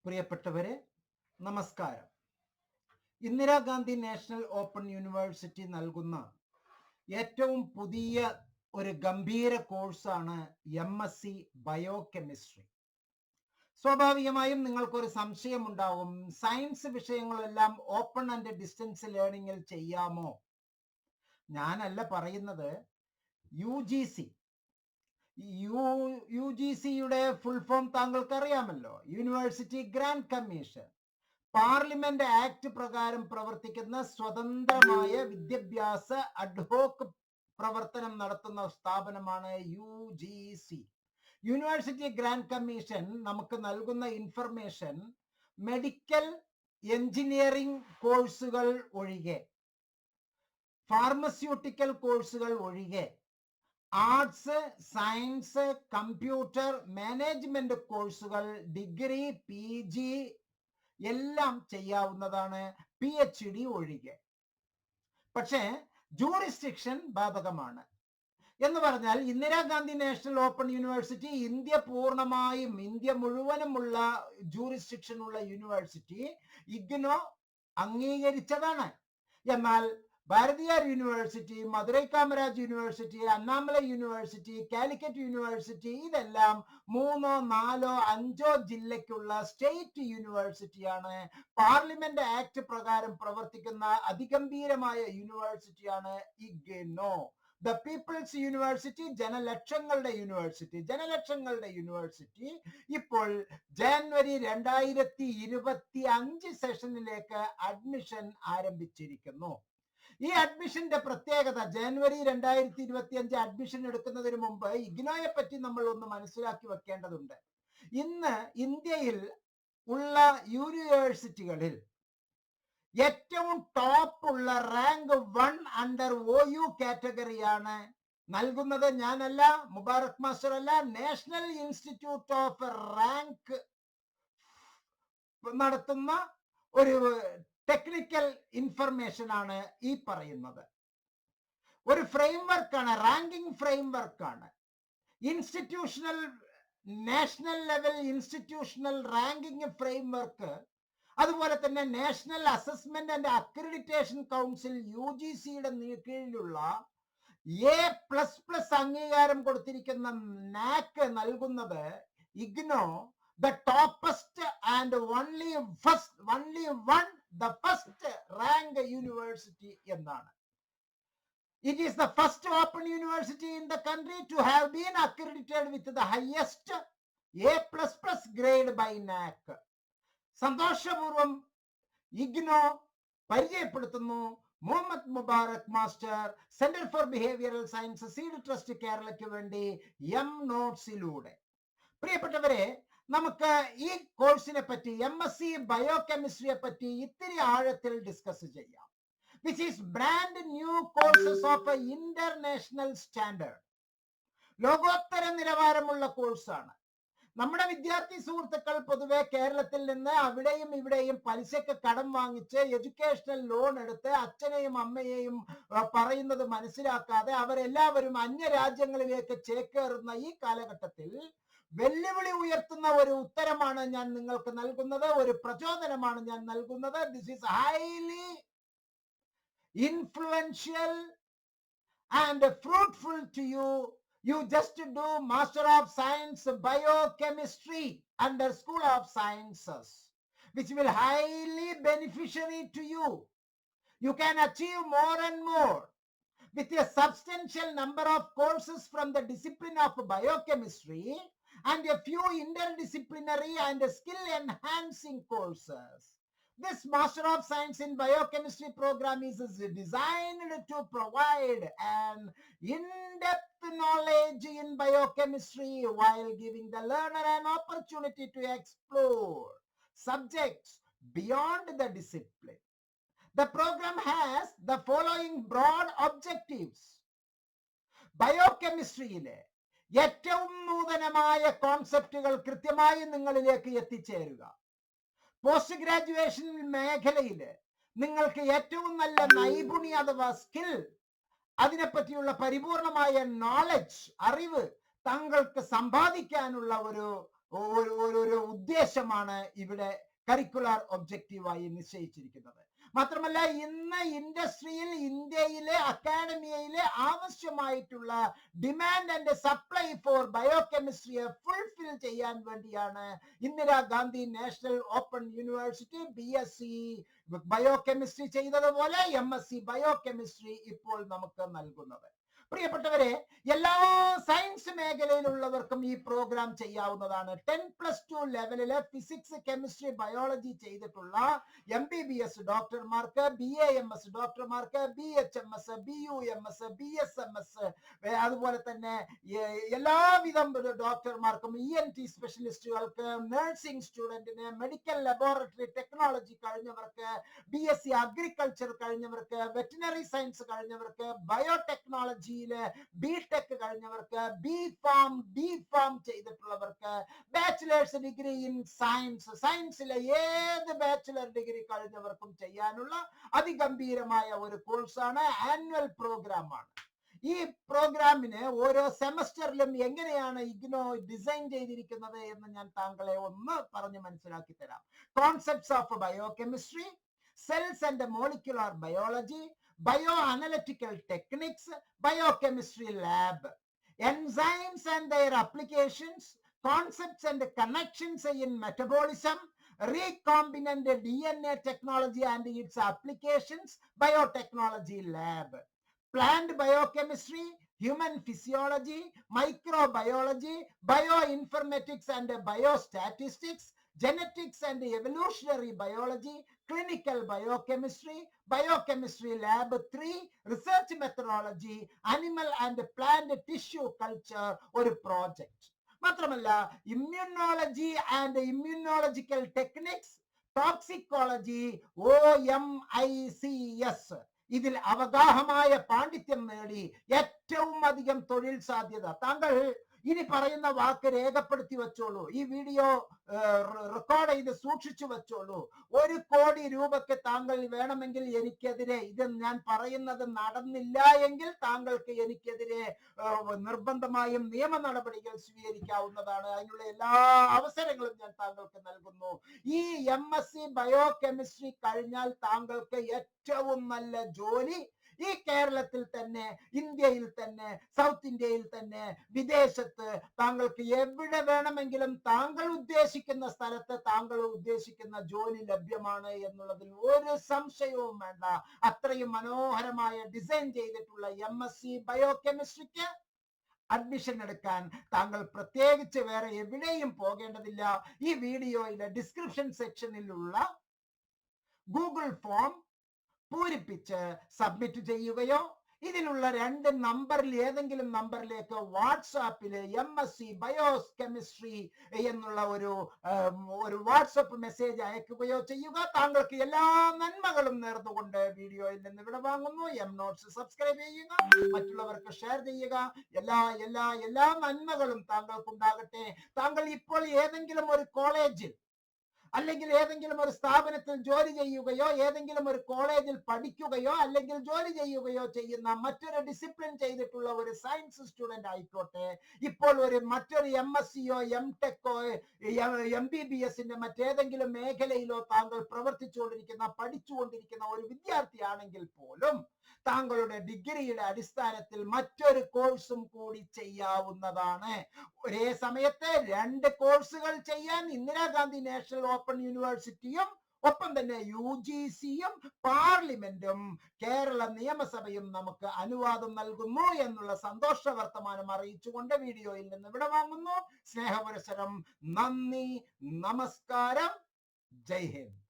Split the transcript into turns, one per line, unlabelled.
പ്രിയപ്പെട്ടവരെ, നമസ്കാരം. Indira Gandhi national open university നൽകുന്ന ഏറ്റവും പുതിയ ഒരു ഗംഭീര കോഴ്സാണ് MSc ബയോകെമിസ്ട്രി. സ്വാഭാവികമായും നിങ്ങൾക്കൊരു സംശയം ഉണ്ടാവും, സയൻസ് വിഷയങ്ങളെല്ലാം ഓപ്പൺ ആൻഡ് ഡിസ്റ്റൻസ് ലേണിംഗിൽ ചെയ്യാമോ? ഞാനല്ല പറയുന്നത്, UGCയുടെ ഫുൾ ഫോം താങ്കൾക്ക് അറിയാമല്ലോ. University grant commission, parliament act പ്രകാരം പ്രവർത്തിക്കുന്ന സ്വതന്ത്രമായ വിദ്യാഭ്യാസ അഡ്ഹോക്ക് പ്രവർത്തനം നടത്തുന്ന സ്ഥാപനമാണ് UGC. യൂണിവേഴ്സിറ്റി ഗ്രാന്റ് കമ്മീഷൻ നമുക്ക് നൽകുന്ന ഇൻഫർമേഷൻ മെഡിക്കൽ എഞ്ചിനീയറിംഗ് കോഴ്സുകൾ ഒഴികെ, ഫാർമസ്യൂട്ടിക്കൽ കോഴ്സുകൾ ഒഴികെ, ആർട്സ്, സയൻസ്, കമ്പ്യൂട്ടർ, മാനേജ്മെന്റ് കോഴ്സുകൾ, ഡിഗ്രി, PG എല്ലാം ചെയ്യാവുന്നതാണ്, PhD ഒഴികെ. പക്ഷേ ജൂറിസ്ഡിക്ഷൻ ബാധകമാണ്. എന്ന് പറഞ്ഞാൽ Indira Gandhi national open university India മുഴുവനുമുള്ള ജൂറിസ്ഡിക്ഷൻ ഉള്ള യൂണിവേഴ്സിറ്റി, IGNOU അംഗീകരിച്ചതാണ്. എന്നാൽ Bharathiar university, Madurai Kamaraj university, Annamalai university, Calicut university, ഇതെല്ലാം 3, 4, 5 ജില്ലയ്ക്കുള്ള സ്റ്റേറ്റ് യൂണിവേഴ്സിറ്റിയാണ്. പാർലമെന്റ് ആക്ട് പ്രകാരം പ്രവർത്തിക്കുന്ന അതിഗംഭീരമായ യൂണിവേഴ്സിറ്റിയാണ് IGNOU. ദ പീപ്പിൾസ് യൂണിവേഴ്സിറ്റി, ജനലക്ഷങ്ങളുടെ യൂണിവേഴ്സിറ്റി ഇപ്പോൾ ജനുവരി 2025 സെഷനിലേക്ക് അഡ്മിഷൻ ആരംഭിച്ചിരിക്കുന്നു. ഈ അഡ്മിഷന്റെ പ്രത്യേകത, ജനുവരി 2025 അഡ്മിഷൻ എടുക്കുന്നതിന് മുമ്പ് IGNOUയെ പറ്റി നമ്മൾ ഒന്ന് മനസ്സിലാക്കി വെക്കേണ്ടതുണ്ട്. ഇന്ന് ഇന്ത്യയിൽ ഉള്ള യൂണിവേഴ്സിറ്റികളിൽ ഏറ്റവും ടോപ്പ് ഉള്ള റാങ്ക് 1 അണ്ടർ OU കാറ്റഗറിയാണ് നൽകുന്നത്. ഞാനല്ല, മുബാറക് മാസ്റ്റർ അല്ല, നാഷണൽ ഇൻസ്റ്റിറ്റ്യൂട്ട് ഓഫ് റാങ്ക് നടത്തുന്ന ഒരു ടെക്നിക്കൽ ഇൻഫർമേഷൻ ആണ് ഈ പറയുന്നത്. ഒരു ഫ്രെയിംവർക്കാണ്, റാങ്കിംഗ് ഫ്രെയിംവർക്കാണ്. National level institutional ranking framework, അതുപോലെ തന്നെ national assessment and accreditation council UGCയുടെ കീഴിലുള്ള A++ അംഗീകാരം കൊടുത്തിരിക്കുന്ന NAC നൽകുന്നത് IGNOU the toppest and only one the first rank university എന്നാണ്. It is the first open university in the country to have been accredited with the highest A++ grade by NAC. സന്തോഷപൂർവം IGNOU പരിചയപ്പെടുത്തുന്നു Muhammad Mubarak master, centre for behavioural science, seed trust കേരളയ്ക്ക് വേണ്ടി MNotes-ലൂടെ. പ്രിയപ്പെട്ടവരെ, നമുക്ക് ഈ കോഴ്സിനെ പറ്റി, MSc ബയോകെമിസ്ട്രിയെ പറ്റി ഇത്തിരി ആഴത്തിൽ ഡിസ്കസ് ചെയ്യാം. Which is brand new courses of international standard. ലോകോത്തര നിലവാരമുള്ള കോഴ്സാണ്. നമ്മുടെ വിദ്യാർത്ഥി സുഹൃത്തുക്കൾ പൊതുവെ കേരളത്തിൽ നിന്ന് അവിടെയും ഇവിടെയും പലിശക്ക് കടം വാങ്ങിച്ച് എഡ്യൂക്കേഷണൽ ലോൺ എടുത്ത് അച്ഛനെയും അമ്മയെയും പറയുന്നത് മനസ്സിലാക്കാതെ അവരെല്ലാവരും അന്യരാജ്യങ്ങളിലേക്ക് ചേക്കേറുന്ന ഈ കാലഘട്ടത്തിൽ വെല്ലുവിളി ഉയർത്തുന്ന ഒരു ഉത്തരമാണ് ഞാൻ നിങ്ങൾക്ക് നൽകുന്നത്, ഒരു പ്രചോദനമാണ് ഞാൻ നൽകുന്നത്. This is highly influential and fruitful to you. You just do Master of Science Biochemistry under School of Sciences, which will highly beneficiary to you. You can achieve more and more with a substantial number of courses from the discipline of biochemistry and a few interdisciplinary and skill enhancing courses. This Master of Science in Biochemistry program is designed to provide an in-depth knowledge in biochemistry while giving the learner an opportunity to explore subjects beyond the discipline. The program has the following broad objectives. ബയോകെമിസ്ട്രിയിലെ ഏറ്റവും നൂതനമായ കോൺസെപ്റ്റുകൾ കൃത്യമായി നിങ്ങളിലേക്ക് എത്തിച്ചേരുക. Post graduation മേഖലയിൽ നിങ്ങൾക്ക് ഏറ്റവും നല്ല നൈപുണ്യ അഥവാ സ്കിൽ, അതിനെപ്പറ്റിയുള്ള പരിപൂർണമായ നോളജ്, അറിവ് താങ്കൾക്ക് സമ്പാദിക്കാനുള്ള ഒരു ഒരു ഉദ്ദേശമാണ് ഇവിടെ കരിക്കുലർ ഒബ്ജക്റ്റീവായി നിശ്ചയിച്ചിരിക്കുന്നത്. മാത്രമല്ല ഇന്ന് ഇൻഡസ്ട്രിയിൽ ഇന്ത്യയിലെ അക്കാഡമിയയിലെ ആവശ്യമായിട്ടുള്ള demand and supply four ബയോകെമിസ്ട്രിയെ fulfil ചെയ്യാൻ വേണ്ടിയാണ് Indira Gandhi national open university BSc biochemistry ചെയ്തതുപോലെ MSc ബയോകെമിസ്ട്രി ഇപ്പോൾ നമുക്ക് നൽകുന്നത്. പ്രിയപ്പെട്ടവരെ, എല്ലാ സയൻസ് മേഖലയിലുള്ളവർക്കും ഈ പ്രോഗ്രാം ചെയ്യാവുന്നതാണ്. 10+2 ലെവലില് ഫിസിക്സ്, കെമിസ്ട്രി, ബയോളജി ചെയ്തിട്ടുള്ള MBBS ഡോക്ടർമാർക്ക്, BAMS ഡോക്ടർമാർക്ക്, BHMS, BUMS, BSMS, അതുപോലെ തന്നെ എല്ലാവിധം ഡോക്ടർമാർക്കും, ENT സ്പെഷ്യലിസ്റ്റുകൾക്ക്, നഴ്സിംഗ് സ്റ്റുഡന്റിന്, മെഡിക്കൽ ലബോറട്ടറി ടെക്നോളജി കഴിഞ്ഞവർക്ക്, BSc അഗ്രികൾച്ചർ കഴിഞ്ഞവർക്ക്, വെറ്റിനറി സയൻസ് കഴിഞ്ഞവർക്ക്, ബയോടെക്നോളജി ബിടെക് കഴിഞ്ഞവർക്ക്, ബി ഫാം ചെയ്തിട്ടുള്ളവർക്ക്, ബാച്ചിലേഴ്സ് ഡിഗ്രി ഇൻ സയൻസിലെ ഏത് ബാച്ചിലർ ഡിഗ്രി കഴിഞ്ഞവർക്കും ചെയ്യാനുള്ള അതിഗംഭീരമായ ഒരു കോഴ്സാണ്, ആനുവൽ പ്രോഗ്രാമാണ്. ഈ പ്രോഗ്രാമിന് ഓരോ സെമസ്റ്ററിലും എങ്ങനെയാണ് ഇഗ്നോ ഡിസൈൻ ചെയ്തിരിക്കുന്നത് എന്ന് ഞാൻ താങ്കളെ ഒന്ന് പറഞ്ഞ് മനസ്സിലാക്കി തരാം. Concepts of biochemistry, cells and molecular biology, bioanalytical techniques, biochemistry lab, enzymes and their applications, concepts and connections in metabolism, recombinant DNA technology and its applications, biotechnology lab, plant biochemistry, human physiology, microbiology, bioinformatics and biostatistics, genetics and evolutionary biology, clinical biochemistry, biochemistry lab 3, research methodology, animal and plant tissue culture ഒരു project. മാത്രമല്ല immunology and immunological techniques, toxicology, OMICS, ഇതിൽ അവഗാഹമായ പാണ്ഡിത്യം നേടി ഏറ്റവും അധികം തൊഴിൽ സാധ്യത. താങ്കൾ ഇനി പറയുന്ന വാക്ക് രേഖപ്പെടുത്തി വെച്ചോളൂ, ഈ വീഡിയോ റെക്കോർഡ് ചെയ്ത് സൂക്ഷിച്ചു വെച്ചോളൂ. 1 കോടി രൂപയ്ക്ക് താങ്കൾ വേണമെങ്കിൽ എനിക്കെതിരെ, ഇത് ഞാൻ പറയുന്നത് നടന്നില്ല എങ്കിൽ താങ്കൾക്ക് എനിക്കെതിരെ നിർബന്ധമായും നിയമ നടപടികൾ സ്വീകരിക്കാവുന്നതാണ്. അതിനുള്ള എല്ലാ അവസരങ്ങളും ഞാൻ താങ്കൾക്ക് നൽകുന്നു. ഈ MSc ബയോകെമിസ്ട്രി കഴിഞ്ഞാൽ താങ്കൾക്ക് ഏറ്റവും നല്ല ജോലി ഈ കേരളത്തിൽ തന്നെ, ഇന്ത്യയിൽ തന്നെ, സൗത്ത് ഇന്ത്യയിൽ തന്നെ, വിദേശത്ത്, താങ്കൾക്ക് എവിടെ വേണമെങ്കിലും താങ്കൾ ഉദ്ദേശിക്കുന്ന സ്ഥലത്ത് താങ്കൾ ഉദ്ദേശിക്കുന്ന ജോലി ലഭ്യമാണ് എന്നുള്ളതിൽ ഒരു സംശയവും വേണ്ട. അത്രയും മനോഹരമായ ഡിസൈൻ ചെയ്തിട്ടുള്ള MSc ബയോകെമിസ്ട്രിക്ക് അഡ്മിഷൻ എടുക്കാൻ താങ്കൾ പ്രത്യേകിച്ച് വേറെ എവിടെയും പോകേണ്ടതില്ല. ഈ വീഡിയോയിലെ ഡിസ്ക്രിപ്ഷൻ സെക്ഷനിലുള്ള ഗൂഗിൾ ഫോം പൂരിപ്പിച്ച് സബ്മിറ്റ് ചെയ്യുകയോ ഇതിലുള്ള 2 നമ്പറിൽ ഏതെങ്കിലും നമ്പറിലേക്ക് വാട്സാപ്പില് MSc ബയോകെമിസ്ട്രി എന്നുള്ള ഒരു വാട്സപ്പ് മെസ്സേജ് അയക്കുകയോ ചെയ്യുക. താങ്കൾക്ക് എല്ലാ നന്മകളും നേർന്നുകൊണ്ട് വീഡിയോയിൽ നിന്ന് ഇവിടെ വാങ്ങുന്നു. നോട്ട്സ് സബ്സ്ക്രൈബ് ചെയ്യുക, മറ്റുള്ളവർക്ക് ഷെയർ ചെയ്യുക. എല്ലാ നന്മകളും താങ്കൾക്കുണ്ടാകട്ടെ. താങ്കൾ ഇപ്പോൾ ഏതെങ്കിലും ഒരു കോളേജിൽ അല്ലെങ്കിൽ ഏതെങ്കിലും ഒരു സ്ഥാപനത്തിൽ ജോലി ചെയ്യുകയോ ഏതെങ്കിലും ഒരു കോളേജിൽ പഠിക്കുകയോ അല്ലെങ്കിൽ ജോലി ചെയ്യുകയോ ചെയ്യുന്ന മറ്റൊരു ഡിസിപ്ലിൻ ചെയ്തിട്ടുള്ള ഒരു സയൻസ് സ്റ്റുഡന്റ് ആയിക്കോട്ടെ, ഇപ്പോൾ മറ്റൊരു MScയോ MTechോ MBBSന്റെ മറ്റേതെങ്കിലും മേഖലയിലോ താങ്കൾ പ്രവർത്തിച്ചുകൊണ്ടിരിക്കുന്ന പഠിച്ചുകൊണ്ടിരിക്കുന്ന ഒരു വിദ്യാർത്ഥിയാണെങ്കിൽ പോലും താങ്കളുടെ ഡിഗ്രിയുടെ അടിസ്ഥാനത്തിൽ മറ്റൊരു കോഴ്സും കൂടി ചെയ്യാവുന്നതാണ്. ഒരേ സമയത്ത് 2 കോഴ്സുകൾ ചെയ്യാൻ ഇന്ദിരാഗാന്ധി നാഷണൽ ഓപ്പൺ യൂണിവേഴ്സിറ്റിയും ഒപ്പം തന്നെ UGCയും പാർലമെന്റും കേരള നിയമസഭയും നമുക്ക് അനുവാദം നൽകുന്നു എന്നുള്ള സന്തോഷ വർത്തമാനം അറിയിച്ചുകൊണ്ട് വീഡിയോയിൽ നിന്ന് ഇവിടെ വാങ്ങുന്നു. സ്നേഹപുരസരം, നന്ദി, നമസ്കാരം, ജയ് ഹിന്ദ്.